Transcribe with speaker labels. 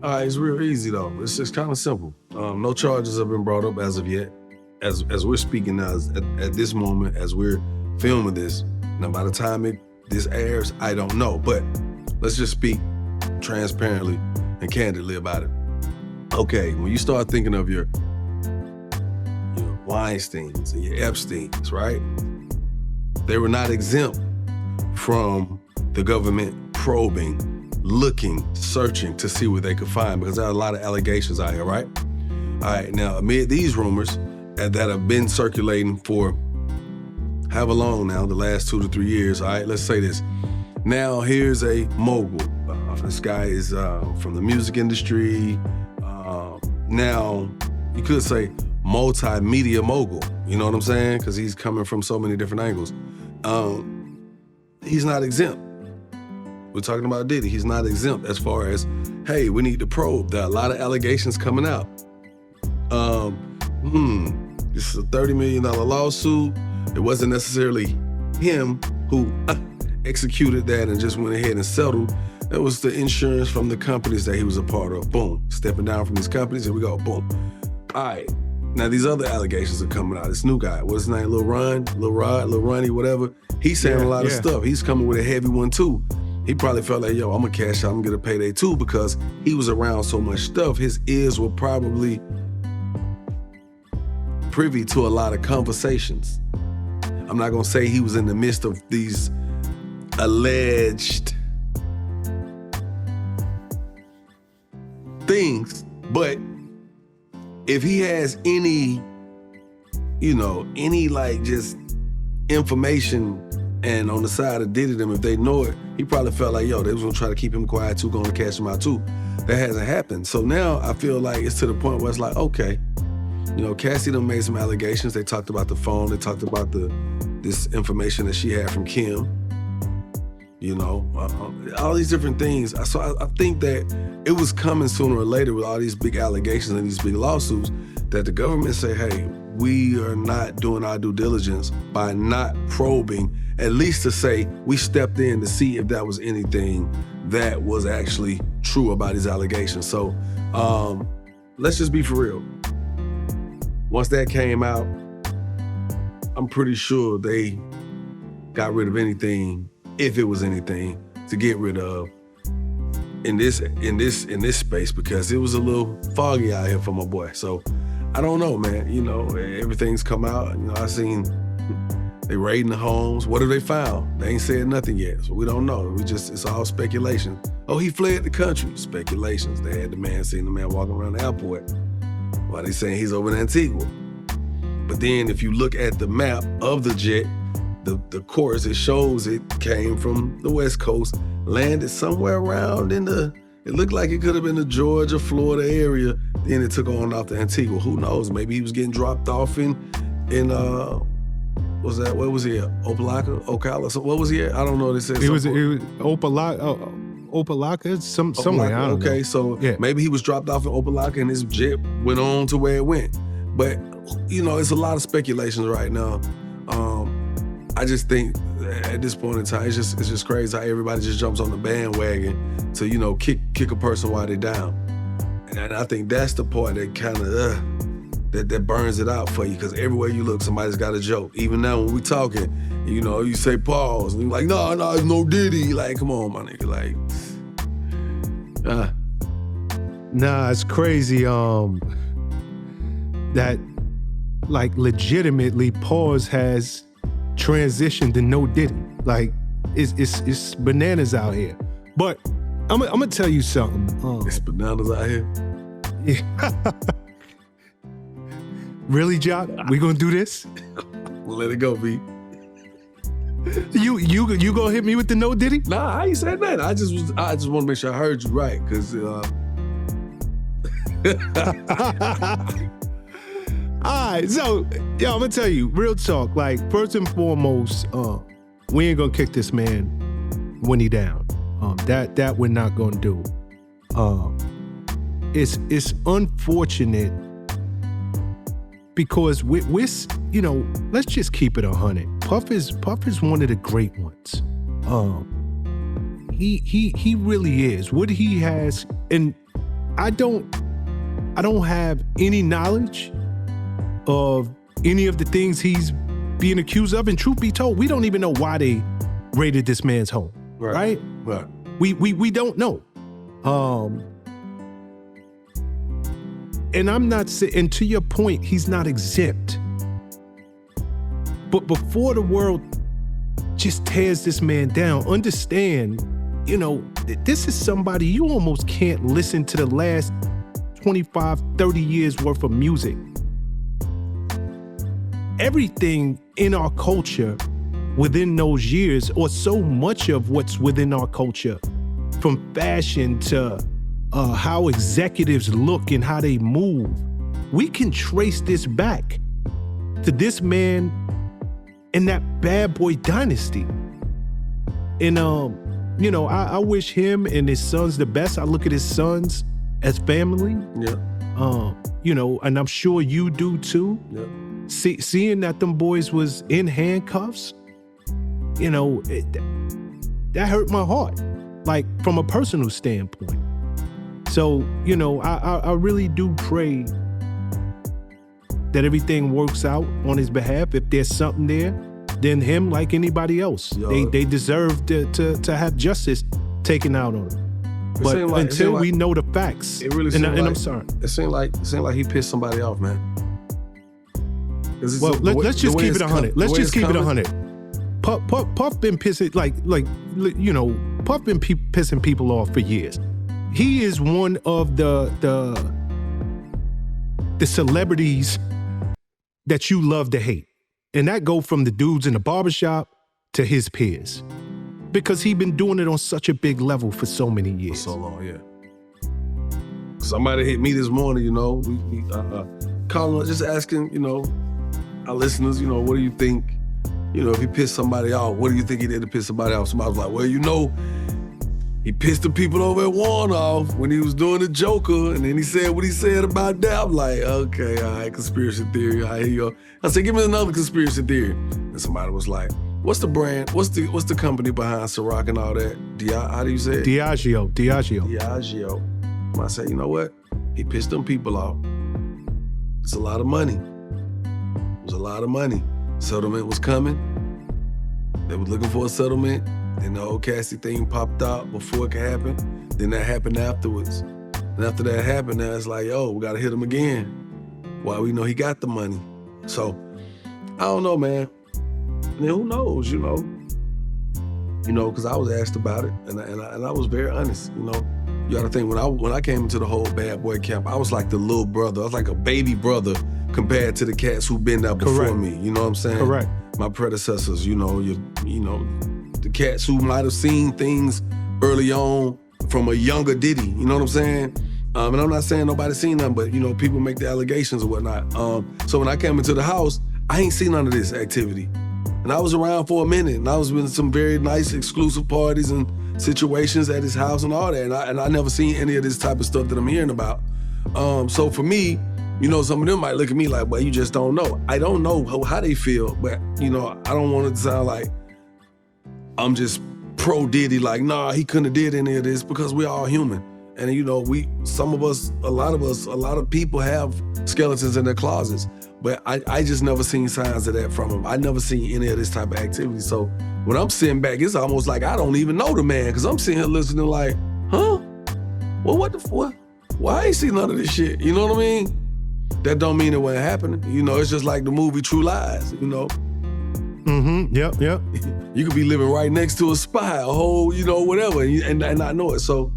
Speaker 1: It's real easy though. It's just kind of simple. No charges have been brought up as of yet. As we're speaking now, at this moment, as we're filming this. Now, by the time this airs, I don't know. But let's just speak transparently and candidly about it. Okay, when you start thinking of your Weinsteins and your Epsteins, right? They were not exempt from the government probing, looking, searching to see what they could find, because there are a lot of allegations out here, right? All right, now amid these rumors that have been circulating for however long now, the last 2 to 3 years, all right, let's say this. Now here's a mogul. This guy is from the music industry. Now, you could say multimedia mogul, you know what I'm saying? Because he's coming from so many different angles. He's not exempt. We're talking about Diddy. He's not exempt as far as, hey, we need to probe. There are a lot of allegations coming out. This is a $30 million lawsuit. It wasn't necessarily him who executed that and just went ahead and settled. It was the insurance from the companies that he was a part of. Boom. Stepping down from these companies, here we go. Boom. All right. Now, these other allegations are coming out. This new guy, what's his name? Lil Ronnie, whatever. He's saying a lot of stuff. He's coming with a heavy one, too. He probably felt like, yo, I'm going to cash out. I'm going to get a payday, too, because he was around so much stuff. His ears were probably privy to a lot of conversations. I'm not going to say he was in the midst of these alleged things, but if he has any like just information, and on the side of Diddy them, if they know it, he probably felt like, yo, they was gonna try to keep him quiet too, gonna cash him out too. That hasn't happened. So now I feel like it's to the point where it's like, okay, Cassie done made some allegations. They talked about the phone. They talked about this information that she had from Kim. All these different things. So I think that it was coming sooner or later with all these big allegations and these big lawsuits that the government say, hey, we are not doing our due diligence by not probing, at least to say we stepped in to see if that was anything that was actually true about these allegations. So let's just be for real. Once that came out, I'm pretty sure they got rid of anything, if it was anything, to get rid of in this space, because it was a little foggy out here for my boy. So I don't know, man. Everything's come out. I seen they raiding the homes. What have they found? They ain't said nothing yet, so we don't know. It's all speculation. Oh, he fled the country. Speculations. They had seen the man walking around the airport while they saying he's over in Antigua. But then if you look at the map of the jet, the course, it shows it came from the West Coast, landed somewhere around it looked like it could have been the Georgia, Florida area. Then it took on off to Antigua. Who knows? Maybe he was getting dropped off in where was he at? Ocala? So what was he at? I don't know. They said
Speaker 2: it was Opalaka, somewhere. I don't know.
Speaker 1: So maybe he was dropped off in Opalaka and his jet went on to where it went. But, it's a lot of speculations right now. I just think at this point in time, it's just crazy how everybody just jumps on the bandwagon to, kick a person while they're down. And I think that's the part that kind of, that burns it out for you, because everywhere you look, somebody's got a joke. Even now when we talking, you say pause, and you're like, no, it's no Diddy. Like, come on, my nigga, like,
Speaker 2: Nah, it's crazy, that, like, legitimately, pause has transitioned to no Diddy. Like, it's bananas out here. But I'm gonna tell you something.
Speaker 1: It's bananas out here?
Speaker 2: Yeah. Really, Jock? We gonna do this?
Speaker 1: Let it go, B.
Speaker 2: You gonna hit me with the no Diddy?
Speaker 1: Nah, I ain't said that. I just want to make sure I heard you right, because
Speaker 2: all right, so, I'm gonna tell you, real talk, like, first and foremost, we ain't gonna kick this man when he down. That we're not gonna do. It's unfortunate because we're let's just keep it 100. Puff is one of the great ones. He really is. What he has, and I don't have any knowledge of any of the things he's being accused of. And truth be told, we don't even know why they raided this man's home. Right? We don't know. And I'm not saying, and to your point, he's not exempt. But before the world just tears this man down, understand, this is somebody you almost can't listen to the last 25, 30 years worth of music. Everything in our culture within those years, or so much of what's within our culture, from fashion to how executives look and how they move, we can trace this back to this man and that bad boy dynasty. And I wish him and his sons the best. I look at his sons as family.
Speaker 1: Yeah.
Speaker 2: And I'm sure you do too.
Speaker 1: Yeah.
Speaker 2: Seeing that them boys was in handcuffs, that hurt my heart, like from a personal standpoint. So, I really do pray that everything works out on his behalf. If there's something there, then him, like anybody else, they deserve to have justice taken out on them. But until we know the facts,
Speaker 1: it really
Speaker 2: I'm sorry.
Speaker 1: It seemed like he pissed somebody off, man.
Speaker 2: Well, let's just keep it 100. Let's just keep it 100. Puff been pissing Puff been pissing people off for years. He is one of the celebrities that you love to hate. And that go from the dudes in the barbershop to his peers. Because he been doing it on such a big level for so many years.
Speaker 1: For so long, yeah. Somebody hit me this morning, we calling, just asking, our listeners, what do you think? If he pissed somebody off, what do you think he did to piss somebody off? Somebody was like, well, he pissed the people over at Warren off when he was doing the Joker, and then he said what he said about that. I'm like, okay, all right, conspiracy theory. All right, here you go. I said, give me another conspiracy theory. And somebody was like, what's the brand? What's the company behind Ciroc and all that? How do you say it?
Speaker 2: Diageo.
Speaker 1: I said, you know what? He pissed them people off. It's a lot of money. It was a lot of money. Settlement was coming. They were looking for a settlement. Then the whole Cassie thing popped out before it could happen. Then that happened afterwards. And after that happened, now it's like, yo, we gotta hit him again. Why we know he got the money. So, I don't know, man. And then who knows, because I was asked about it, and I was very honest, You gotta think, when I came into the whole bad boy camp, I was like the little brother. I was like a baby brother compared to the cats who've been there before me. You know what I'm saying?
Speaker 2: Correct.
Speaker 1: My predecessors, the cats who might have seen things early on from a younger Diddy. You know what I'm saying? And I'm not saying nobody seen them, but people make the allegations or whatnot. So when I came into the house, I ain't seen none of this activity. And I was around for a minute, and I was in some very nice exclusive parties and situations at his house and all that, and I never seen any of this type of stuff that I'm hearing about. So for me, some of them might look at me like, well, you just don't know. I don't know how they feel, but I don't want it to sound like I'm just pro Diddy, like, nah, he couldn't have did any of this, because we're all human. And a lot of people have skeletons in their closets, but I just never seen signs of that from him. I never seen any of this type of activity. So when I'm sitting back, it's almost like I don't even know the man, because I'm sitting here listening like, huh? Well, what the fuck? Why I ain't seen none of this shit? You know what I mean? That don't mean it wasn't happening. It's just like the movie True Lies,
Speaker 2: Mm-hmm. Yep.
Speaker 1: You could be living right next to a spy, a whole, whatever, and I know it. So